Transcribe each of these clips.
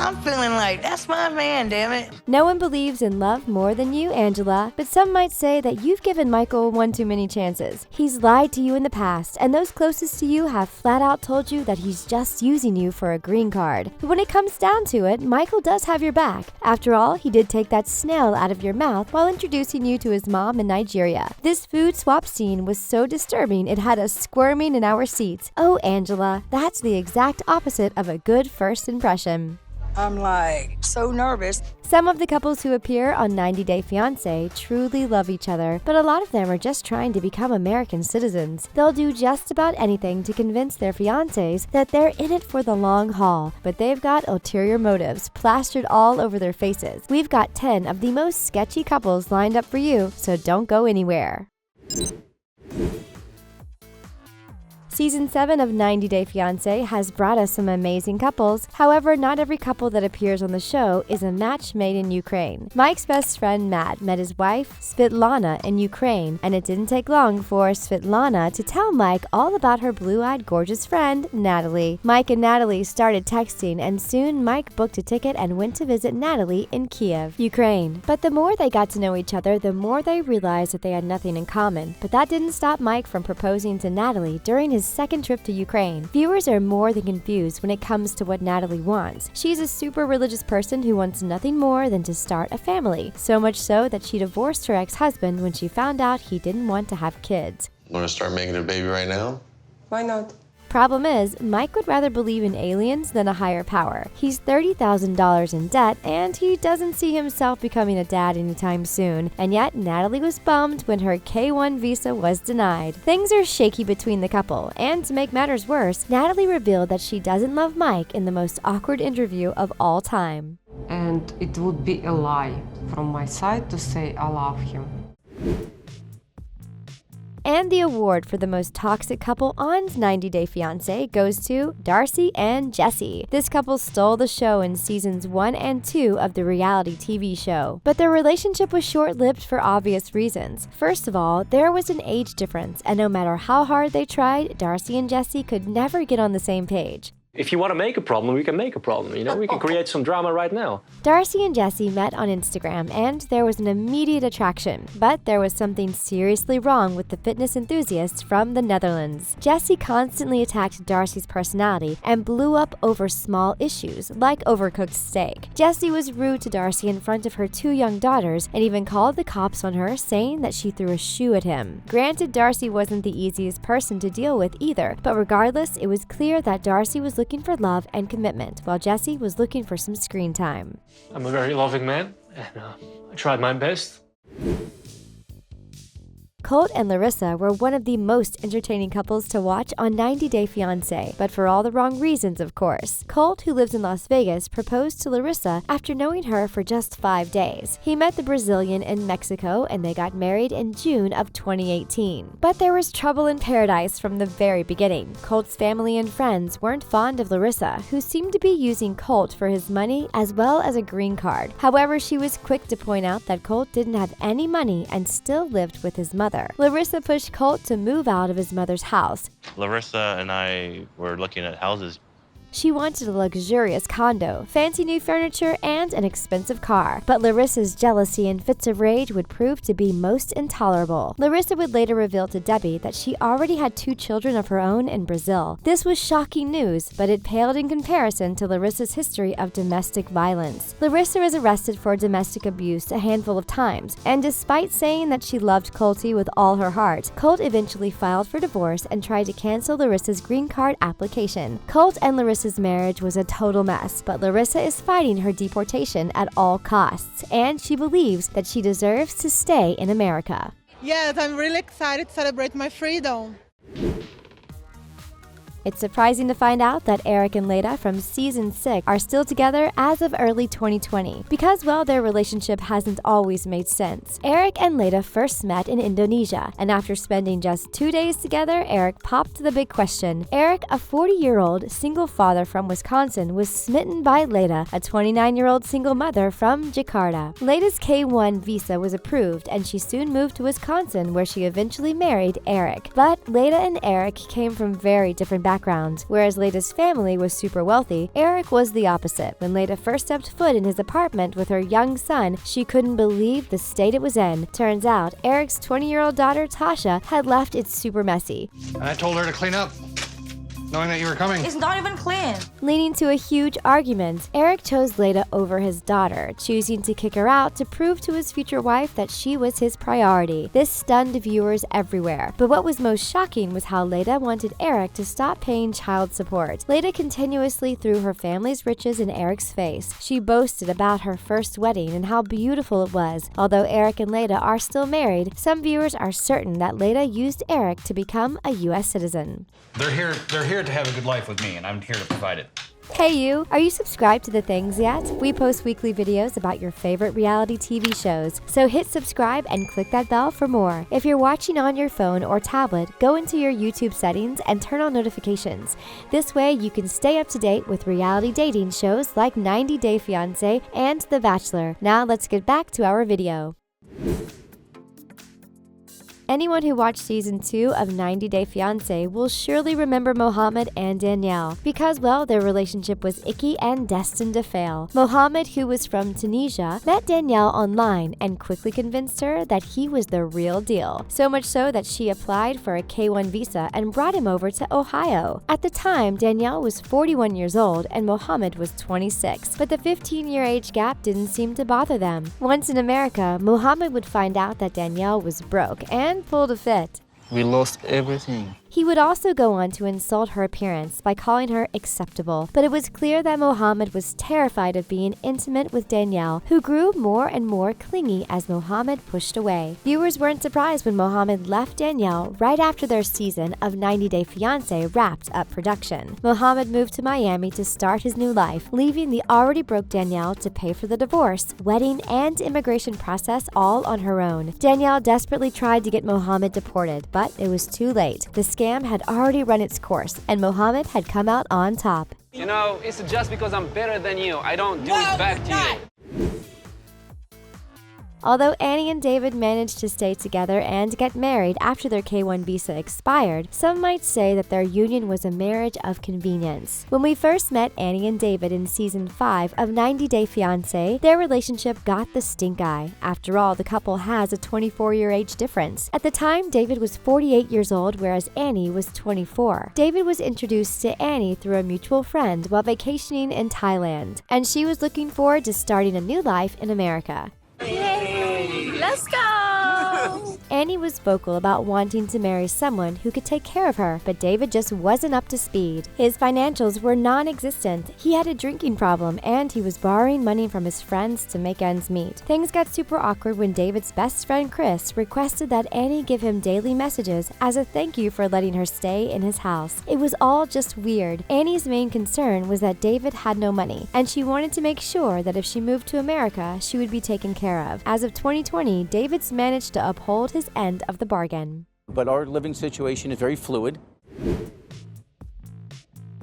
I'm feeling like that's my man, damn it. No one believes in love more than you, Angela, but some might say that you've given Michael one too many chances. He's lied to you in the past, and those closest to you have flat out told you that he's just using you for a green card. But when it comes down to it, Michael does have your back. After all, he did take that snail out of your mouth while introducing you to his mom in Nigeria. This food swap scene was so disturbing it had us squirming in our seats. Oh, Angela, that's the exact opposite of a good first impression. I'm like so nervous. Some of the couples who appear on 90 Day Fiance truly love each other, but a lot of them are just trying to become American citizens. They'll do just about anything to convince their fiancés that they're in it for the long haul, but they've got ulterior motives plastered all over their faces. We've got 10 of the most sketchy couples lined up for you, so don't go anywhere. Season 7 of 90 Day Fiancé has brought us some amazing couples. However, not every couple that appears on the show is a match made in Ukraine. Mike's best friend Matt met his wife, Svetlana, in Ukraine, and it didn't take long for Svetlana to tell Mike all about her blue-eyed gorgeous friend, Natalie. Mike and Natalie started texting, and soon Mike booked a ticket and went to visit Natalie in Kiev, Ukraine. But the more they got to know each other, the more they realized that they had nothing in common. But that didn't stop Mike from proposing to Natalie during his second trip to Ukraine. Viewers are more than confused when it comes to what Natalie wants. She's a super religious person who wants nothing more than to start a family, so much so that she divorced her ex-husband when she found out he didn't want to have kids. Want to start making a baby right now? Why not? Problem is, Mike would rather believe in aliens than a higher power. He's $30,000 in debt, and he doesn't see himself becoming a dad anytime soon. And yet, Natalie was bummed when her K-1 visa was denied. Things are shaky between the couple, and to make matters worse, Natalie revealed that she doesn't love Mike in the most awkward interview of all time. And it would be a lie from my side to say I love him. And the award for the most toxic couple on 90 Day Fiancé goes to Darcey and Jesse. This couple stole the show in seasons 1 and 2 of the reality TV show. But their relationship was short-lived for obvious reasons. First of all, there was an age difference, and no matter how hard they tried, Darcey and Jesse could never get on the same page. If you want to make a problem, we can make a problem, you know? We can create some drama right now. Darcey and Jesse met on Instagram, and there was an immediate attraction. But there was something seriously wrong with the fitness enthusiast from the Netherlands. Jesse constantly attacked Darcey's personality and blew up over small issues, like overcooked steak. Jesse was rude to Darcey in front of her 2 young daughters and even called the cops on her, saying that she threw a shoe at him. Granted, Darcey wasn't the easiest person to deal with either, but regardless, it was clear that Darcey was looking for love and commitment, while Jesse was looking for some screen time. I'm a very loving man, and I tried my best. Colt and Larissa were one of the most entertaining couples to watch on 90 Day Fiancé, but for all the wrong reasons, of course. Colt, who lives in Las Vegas, proposed to Larissa after knowing her for just 5 days. He met the Brazilian in Mexico, and they got married in June of 2018. But there was trouble in paradise from the very beginning. Colt's family and friends weren't fond of Larissa, who seemed to be using Colt for his money as well as a green card. However, she was quick to point out that Colt didn't have any money and still lived with his mother. Larissa pushed Colt to move out of his mother's house. Larissa and I were looking at houses. She wanted a luxurious condo, fancy new furniture, and an expensive car. But Larissa's jealousy and fits of rage would prove to be most intolerable. Larissa would later reveal to Debbie that she already had 2 children of her own in Brazil. This was shocking news, but it paled in comparison to Larissa's history of domestic violence. Larissa was arrested for domestic abuse a handful of times, and despite saying that she loved Colty with all her heart, Colt eventually filed for divorce and tried to cancel Larissa's green card application. Colt and Larissa's marriage was a total mess, but Larissa is fighting her deportation at all costs, and she believes that she deserves to stay in America. Yes, I'm really excited to celebrate my freedom. It's surprising to find out that Eric and Leida from season 6 are still together as of early 2020 because, well, their relationship hasn't always made sense. Eric and Leida first met in Indonesia, and after spending just 2 days together, Eric popped the big question. Eric, a 40-year-old single father from Wisconsin, was smitten by Leida, a 29-year-old single mother from Jakarta. Leida's K-1 visa was approved, and she soon moved to Wisconsin, where she eventually married Eric. But Leida and Eric came from very different backgrounds. background. Whereas Leida's family was super wealthy, Eric was the opposite. When Leida first stepped foot in his apartment with her young son, she couldn't believe the state it was in. Turns out, Eric's 20-year-old daughter, Tasha, had left it super messy. And I told her to clean up, knowing that you were coming. It's not even clean. Leading to a huge argument, Eric chose Leida over his daughter, choosing to kick her out to prove to his future wife that she was his priority. This stunned viewers everywhere. But what was most shocking was how Leida wanted Eric to stop paying child support. Leida continuously threw her family's riches in Eric's face. She boasted about her first wedding and how beautiful it was. Although Eric and Leida are still married, some viewers are certain that Leida used Eric to become a U.S. citizen. They're here to have a good life with me, and I'm here to provide it. Hey you! Are you subscribed to The Things yet? We post weekly videos about your favorite reality TV shows, so hit subscribe and click that bell for more. If you're watching on your phone or tablet, go into your YouTube settings and turn on notifications. This way you can stay up to date with reality dating shows like 90 Day Fiance and The Bachelor. Now let's get back to our video. Anyone who watched season 2 of 90 Day Fiance will surely remember Mohamed and Danielle because, well, their relationship was icky and destined to fail. Mohamed, who was from Tunisia, met Danielle online and quickly convinced her that he was the real deal. So much so that she applied for a K-1 visa and brought him over to Ohio. At the time, Danielle was 41 years old and Mohamed was 26, but the 15-year age gap didn't seem to bother them. Once in America, Mohamed would find out that Danielle was broke and pulled a fit. We lost everything. He would also go on to insult her appearance by calling her acceptable, but it was clear that Mohamed was terrified of being intimate with Danielle, who grew more and more clingy as Mohamed pushed away. Viewers weren't surprised when Mohamed left Danielle right after their season of 90 Day Fiance wrapped up production. Mohamed moved to Miami to start his new life, leaving the already broke Danielle to pay for the divorce, wedding, and immigration process all on her own. Danielle desperately tried to get Mohamed deported, but it was too late. The scam had already run its course, and Mohamed had come out on top. You know, it's just because I'm better than you. I don't do it back to you. Although Annie and David managed to stay together and get married after their K-1 visa expired, some might say that their union was a marriage of convenience. When we first met Annie and David in season 5 of 90 Day Fiance, their relationship got the stink eye. After all, the couple has a 24-year age difference. At the time, David was 48 years old, whereas Annie was 24. David was introduced to Annie through a mutual friend while vacationing in Thailand, and she was looking forward to starting a new life in America. Yay! Let's go! Annie was vocal about wanting to marry someone who could take care of her, but David just wasn't up to speed. His financials were non-existent, he had a drinking problem, and he was borrowing money from his friends to make ends meet. Things got super awkward when David's best friend Chris requested that Annie give him daily messages as a thank you for letting her stay in his house. It was all just weird. Annie's main concern was that David had no money, and she wanted to make sure that if she moved to America, she would be taken care of. As of 2020, David's managed to uphold his end of the bargain. But our living situation is very fluid.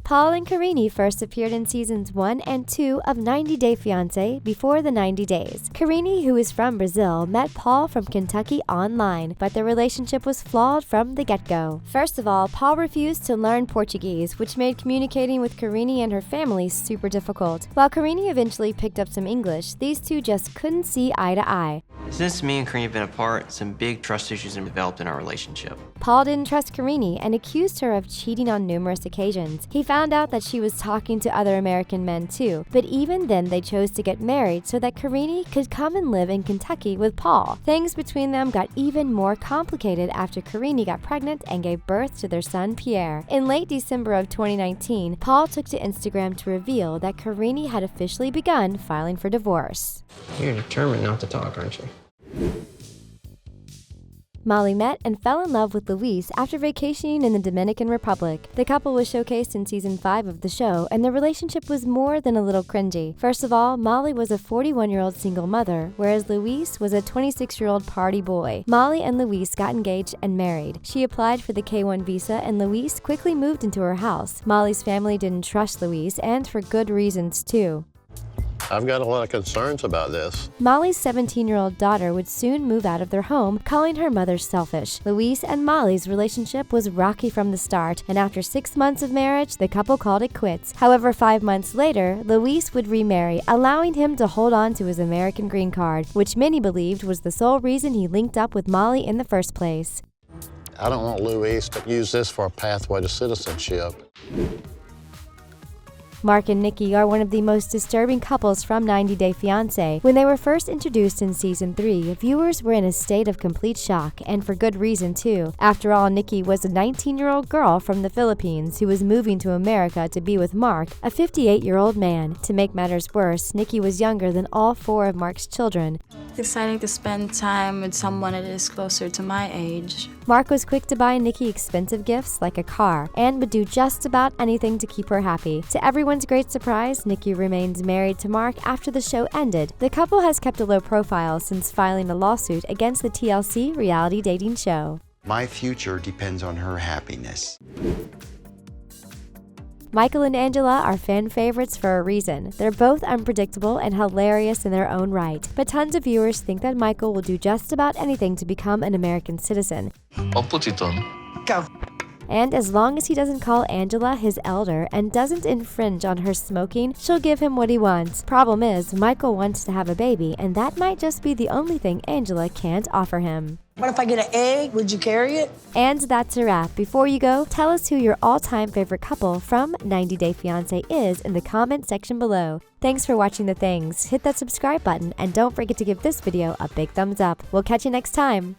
Paul and Karine first appeared in seasons 1 and 2 of 90 Day Fiance before the 90 days. Karine, who is from Brazil, met Paul from Kentucky online, but their relationship was flawed from the get-go. First of all, Paul refused to learn Portuguese, which made communicating with Karine and her family super difficult. While Karine eventually picked up some English, these two just couldn't see eye to eye. Since me and Karine have been apart, some big trust issues have developed in our relationship. Paul didn't trust Karine and accused her of cheating on numerous occasions. He found out that she was talking to other American men too, but even then they chose to get married so that Karine could come and live in Kentucky with Paul. Things between them got even more complicated after Karine got pregnant and gave birth to their son Pierre. In late December of 2019, Paul took to Instagram to reveal that Karine had officially begun filing for divorce. You're determined not to talk, aren't you? Molly met and fell in love with Luis after vacationing in the Dominican Republic. The couple was showcased in season 5 of the show, and their relationship was more than a little cringy. First of all, Molly was a 41-year-old single mother, whereas Luis was a 26-year-old party boy. Molly and Luis got engaged and married. She applied for the K-1 visa, and Luis quickly moved into her house. Molly's family didn't trust Luis, and for good reasons too. I've got a lot of concerns about this. Molly's 17-year-old daughter would soon move out of their home, calling her mother selfish. Luis and Molly's relationship was rocky from the start, and after 6 months of marriage, the couple called it quits. However, 5 months later, Luis would remarry, allowing him to hold on to his American green card, which many believed was the sole reason he linked up with Molly in the first place. I don't want Luis to use this for a pathway to citizenship. Mark and Nikki are one of the most disturbing couples from 90 Day Fiancé. When they were first introduced in Season 3, viewers were in a state of complete shock, and for good reason too. After all, Nikki was a 19-year-old girl from the Philippines who was moving to America to be with Mark, a 58-year-old man. To make matters worse, Nikki was younger than all 4 of Mark's children. It's exciting to spend time with someone that is closer to my age. Mark was quick to buy Nikki expensive gifts like a car and would do just about anything to keep her happy. To everyone's great surprise, Nikki remains married to Mark after the show ended. The couple has kept a low profile since filing a lawsuit against the TLC reality dating show. My future depends on her happiness. Michael and Angela are fan favorites for a reason. They're both unpredictable and hilarious in their own right, but tons of viewers think that Michael will do just about anything to become an American citizen. I'll put it on. Go. And as long as he doesn't call Angela his elder and doesn't infringe on her smoking, she'll give him what he wants. Problem is, Michael wants to have a baby, and that might just be the only thing Angela can't offer him. What if I get an egg? Would you carry it? And that's a wrap. Before you go, tell us who your all-time favorite couple from 90 Day Fiancé is in the comment section below. Thanks for watching The Things. Hit that subscribe button and don't forget to give this video a big thumbs up. We'll catch you next time.